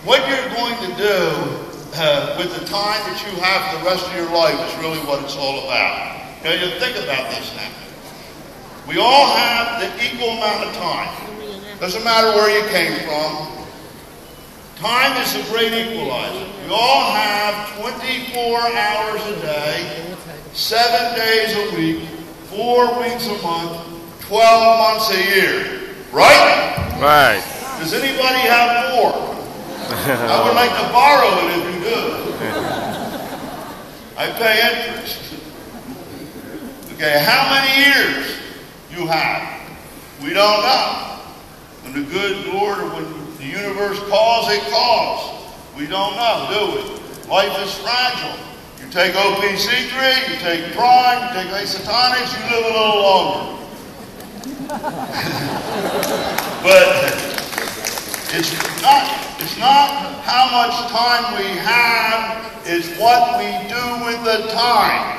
what you're going to do with the time that you have for the rest of your life is really what it's all about. Now, you think about this now. We all have the equal amount of time. Doesn't matter where you came from. Time is a great equalizer. We all have 24 hours a day, 7 days a week, 4 weeks a month, 12 months a year. Right? Right. Does anybody have more? I would like to borrow it if you do. I pay interest. Okay, how many years you have? We don't know. When the good Lord, or when the universe calls, it calls. We don't know, do we? Life is fragile. You take OPC3, you take Prime, you take Isotonics, you live a little longer. But it's not how much time we have, it's what we do with the time.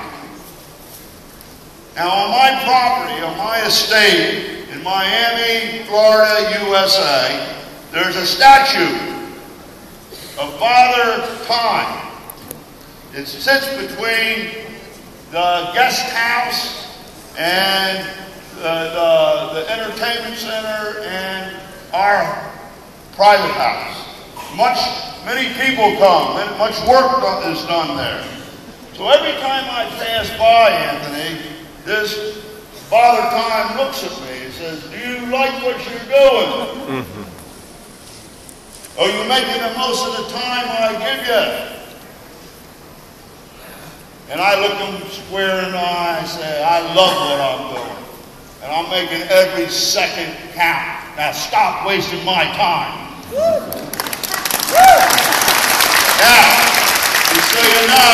Now on my property, on my estate in Miami, Florida, USA, there's a statue of Father Time. It sits between the guest house and the entertainment center and our private house. Many people come, and much work is done there. So every time I pass by, Anthony, this Father Time looks at me and says, "Do you like what you're doing? Are you making the most of the time I give you?" And I look him square in the eye and say, "I love what I'm doing. And I'm making every second count. Now stop wasting my time." Now, just so you know,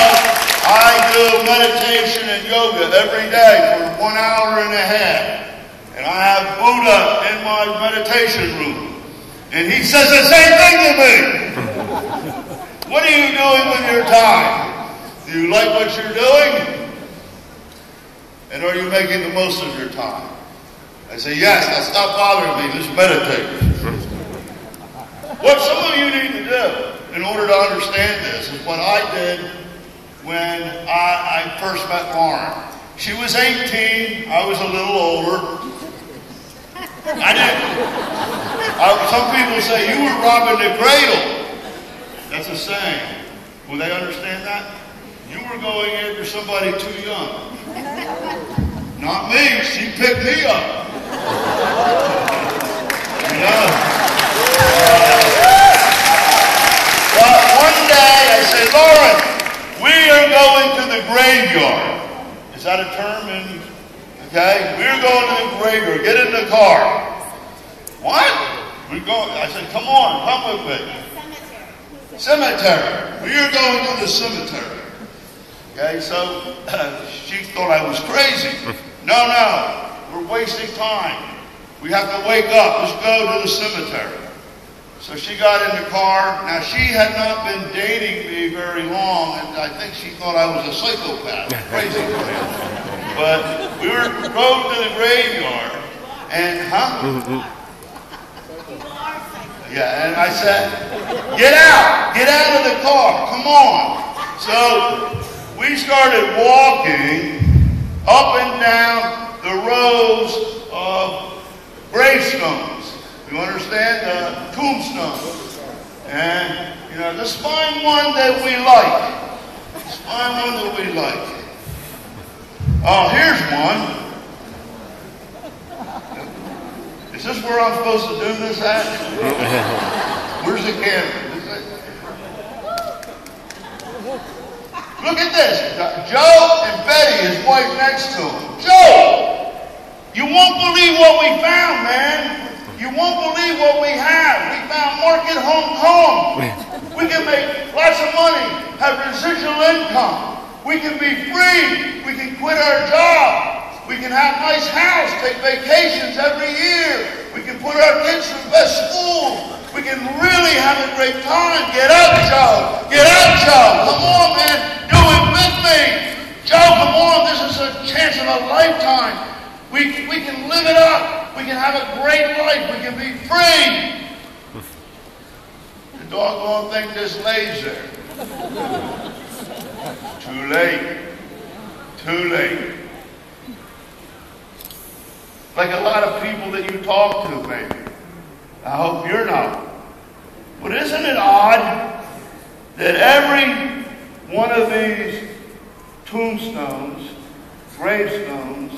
I do meditation and yoga every day for 1 hour and a half. And I have Buddha in my meditation room. And he says the same thing to me. What are you doing with your time? Do you like what you're doing? And are you making the most of your time? I say, yes, now stop bothering me, just meditate. What some of you need to do in order to understand this is what I did when I first met Lauren. She was 18, I was a little older. I didn't. Some people say, you were robbing the cradle. That's a saying. Will they understand that? You were going after somebody too young. Not me, she picked me up. You know? But one day I said, Lauren, we are going to the graveyard. Is that a term? Okay? We're going to the graveyard. Get in the car. What? We're going. I said, come on, come with me. Cemetery. We are going to the cemetery. Okay, so she thought I was crazy. No, we're wasting time. We have to wake up. Let's go to the cemetery. So she got in the car. Now, she had not been dating me very long, and I think she thought I was a psychopath, crazy. But we drove to the graveyard, and yeah, and I said, get out of the car, come on. So we started walking up and down the rows of gravestones. You understand? Tombstones. And, you know, let's find one that we like. Let's find one that we like. Oh, here's one. Is this where I'm supposed to do this at? Where's the camera? Look at this. Joe and Betty, his wife next to him. Joe! You won't believe what we found, man. You won't believe what we have. We found Market Home. We can make lots of money, have residual income. We can be free. We can quit our job. We can have a nice house, take vacations every year. We can put our kids through the best schools. We can really have a great time. Get up, Joe. Get up, Joe. Come on, man. Do it with me. Joe, come on. This is a chance of a lifetime. We can live it up. We can have a great life. We can be free. The doggone thing just lays there. Too late. Too late. Like a lot of people that you talk to, maybe. I hope you're not. But isn't it odd that every one of these tombstones, gravestones,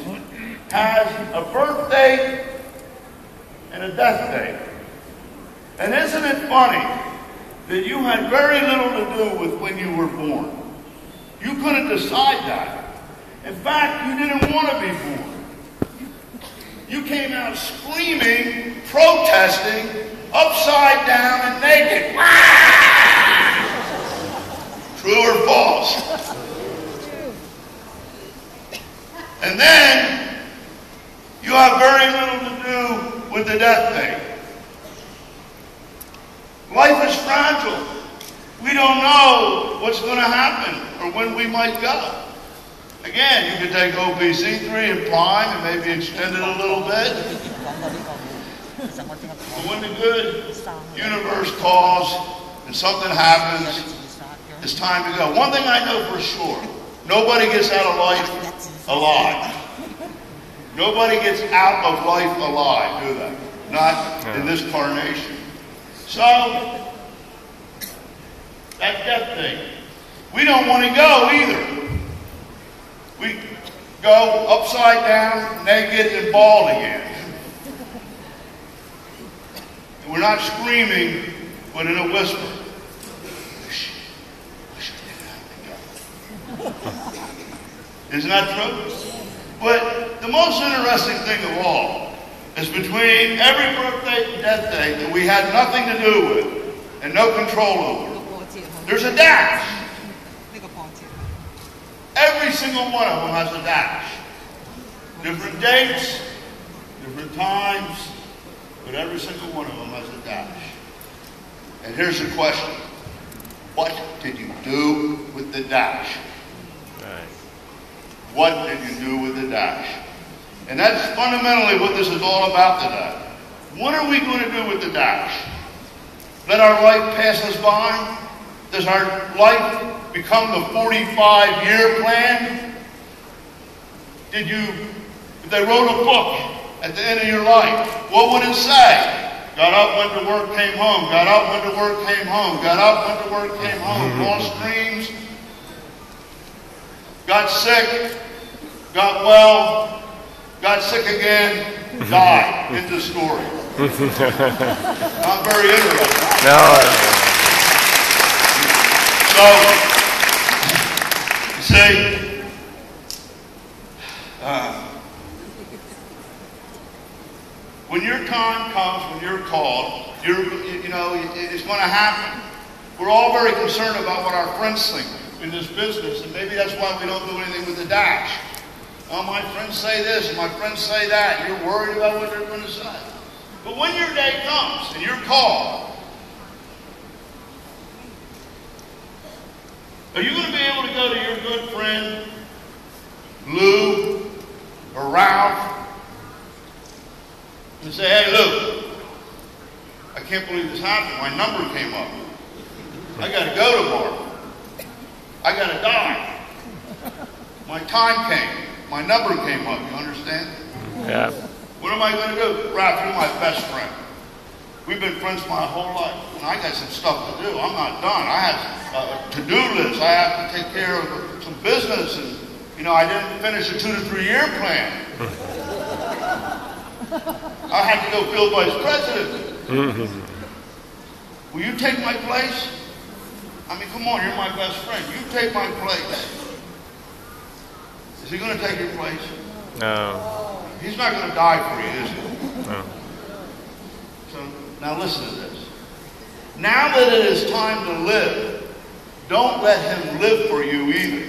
has a birth date and a death date? And isn't it funny that you had very little to do with when you were born? You couldn't decide that. In fact, you didn't want to be born. You came out screaming, protesting, upside down and naked. True or false? And then you have very little to do with the death date. Life is fragile. We don't know what's going to happen or when we might go. Again, you could take OPC3 and Prime and maybe extend it a little bit. But when the good universe calls and something happens, it's time to go. One thing I know for sure, nobody gets out of life alive. Nobody gets out of life alive, do they? Not in this carnation. So, that death thing, we don't want to go either. We go upside down, naked, and bald again. And we're not screaming, but in a whisper. Wish I didn't have to go. Isn't that true? But the most interesting thing of all is between every birthday and death date that we had nothing to do with and no control over, there's a dash. Every single one of them has a dash. Different dates, different times, but every single one of them has a dash. And here's the question. What did you do with the dash? What did you do with the dash? And that's fundamentally what this is all about today. What are we going to do with the dash? Let our life pass us by? Does our life become the 45-year plan? If they wrote a book at the end of your life, what would it say? Got up, went to work, came home. Got up, went to work, came home. Got up, went to work, came home. Lost dreams. Got sick. Got well. Got sick again. Died. End of story. Not very interesting. No. So, you see, when your time comes, when you're called, it's going to happen. We're all very concerned about what our friends think in this business, and maybe that's why we don't do anything with the dash. Oh, my friends say this, and my friends say that, and you're worried about what they're going to say. But when your day comes, and you're called, are you going to be able to go to your good friend, Lou, or Ralph, and say, hey, Lou, I can't believe this happened. My number came up. I got to go tomorrow. I got to die. My time came. My number came up. You understand? Yeah. What am I going to do? Ralph, you're my best friend. We've been friends my whole life. And I got some stuff to do. I'm not done. I have a to-do list. I have to take care of some business. And, I didn't finish a 2 to 3 year plan. I had to go field vice president. Will you take my place? I mean, come on, you're my best friend. You take my place. Is he going to take your place? No. He's not going to die for you, is he? No. So, now listen to this. Now that it is time to live, don't let him live for you either.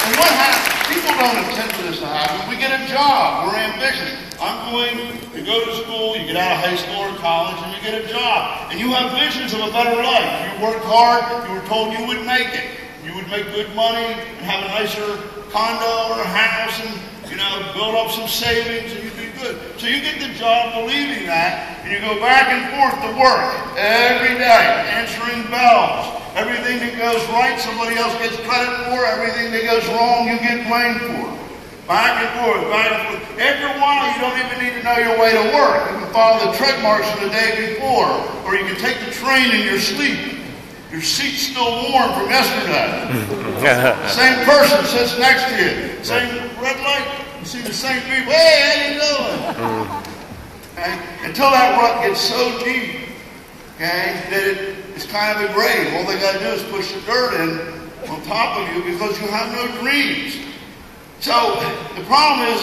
And what happens? People don't intend for this to happen. We get a job. We're ambitious. I'm going to go to school. You get out of high school or college, and you get a job. And you have visions of a better life. You worked hard. You were told you would make it. You would make good money and have a nicer condo or a house, and build up some savings and you do good. So you get the job believing that, and you go back and forth to work every day, answering bells. Everything that goes right, somebody else gets credit for. Everything that goes wrong, you get blamed for. Back and forth, back and forth. After a while, you don't even need to know your way to work. You can follow the tread marks from the day before, or you can take the train in your sleep. Your seat's still warm from yesterday. Same person sits next to you. Same red light. You see the same people. Hey, how you doing? Okay? Until that rut gets so deep, okay, that it's kind of a grave. All they got to do is push the dirt in on top of you because you have no dreams. So the problem is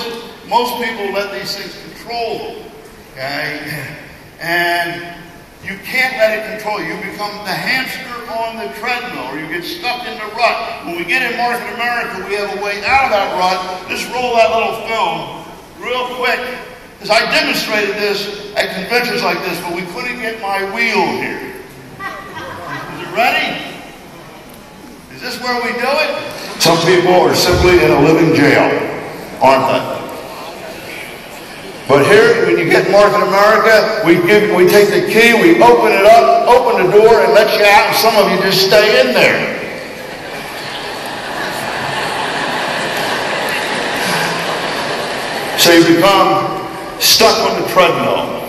most people let these things control them. Okay? And you can't let it control you. You become the hamster on the treadmill, or you get stuck in the rut. When we get in Market America, we have a way out of that rut. Just roll that little film real quick. Because I demonstrated this at conventions like this, but we couldn't get my wheel here. Is it ready? Is this where we do it? Some people are simply in a living jail, aren't they? But here, when you get in Market America, we take the key, we open it up, open the door, and let you out, and some of you just stay in there. So you become stuck on the treadmill,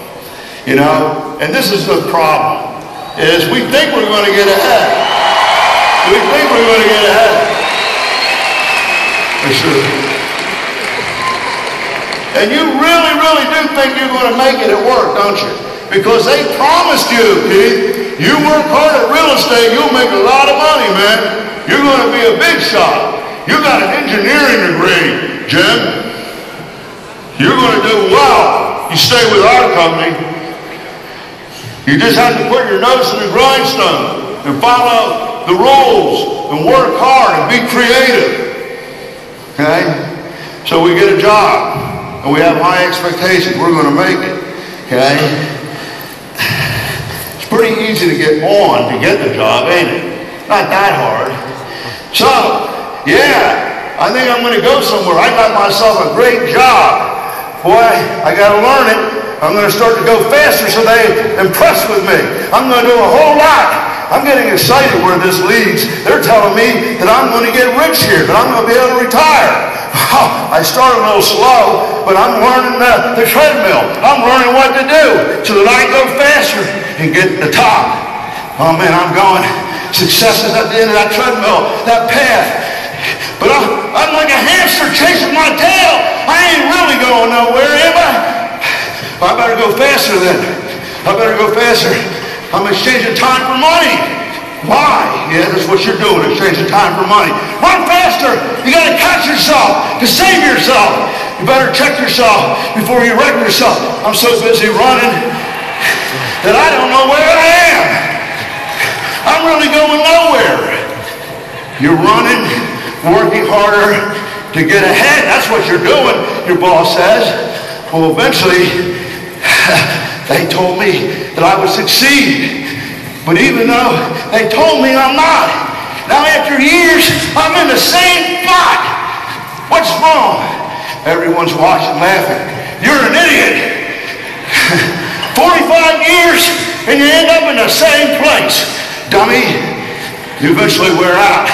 and this is the problem, is we think we're going to get ahead. We think we're going to get ahead. For sure. And you really, really do think you're going to make it at work, don't you? Because they promised you, Keith, you work hard at real estate, you'll make a lot of money, man. You're going to be a big shot. You got an engineering degree, Jim. You're going to do well. You stay with our company. You just have to put your nose in the grindstone and follow the rules and work hard and be creative. Okay? So we get a job. And we have high expectations. We're going to make it. Okay? It's pretty easy to get on to get the job, ain't it? Not that hard. So, yeah, I think I'm going to go somewhere. I got myself a great job. Boy, I got to learn it. I'm going to start to go faster so they impress with me. I'm going to do a whole lot. I'm getting excited where this leads. They're telling me that I'm going to get rich here, that I'm going to be able to retire. I started a little slow, but I'm learning the treadmill. I'm learning what to do so that I can go faster and get to the top. Oh man, I'm going. Success is at the end of that treadmill, that path. But I'm like a hamster chasing my tail. I ain't really going nowhere, am I? Well, I better go faster then. I better go faster. I'm exchanging time for money. Why? Yeah, that's what you're doing, exchanging time for money. Run faster. You got to catch yourself to save yourself. You better check yourself before you wreck yourself. I'm so busy running that I don't know where I am. I'm really going nowhere. You're running, working harder to get ahead. That's what you're doing, your boss says. Well, eventually, they told me that I would succeed. But even though they told me I'm not, now after years, I'm in the same spot. What's wrong? Everyone's watching, laughing. You're an idiot. 45 years and you end up in the same place. Dummy, you eventually wear out.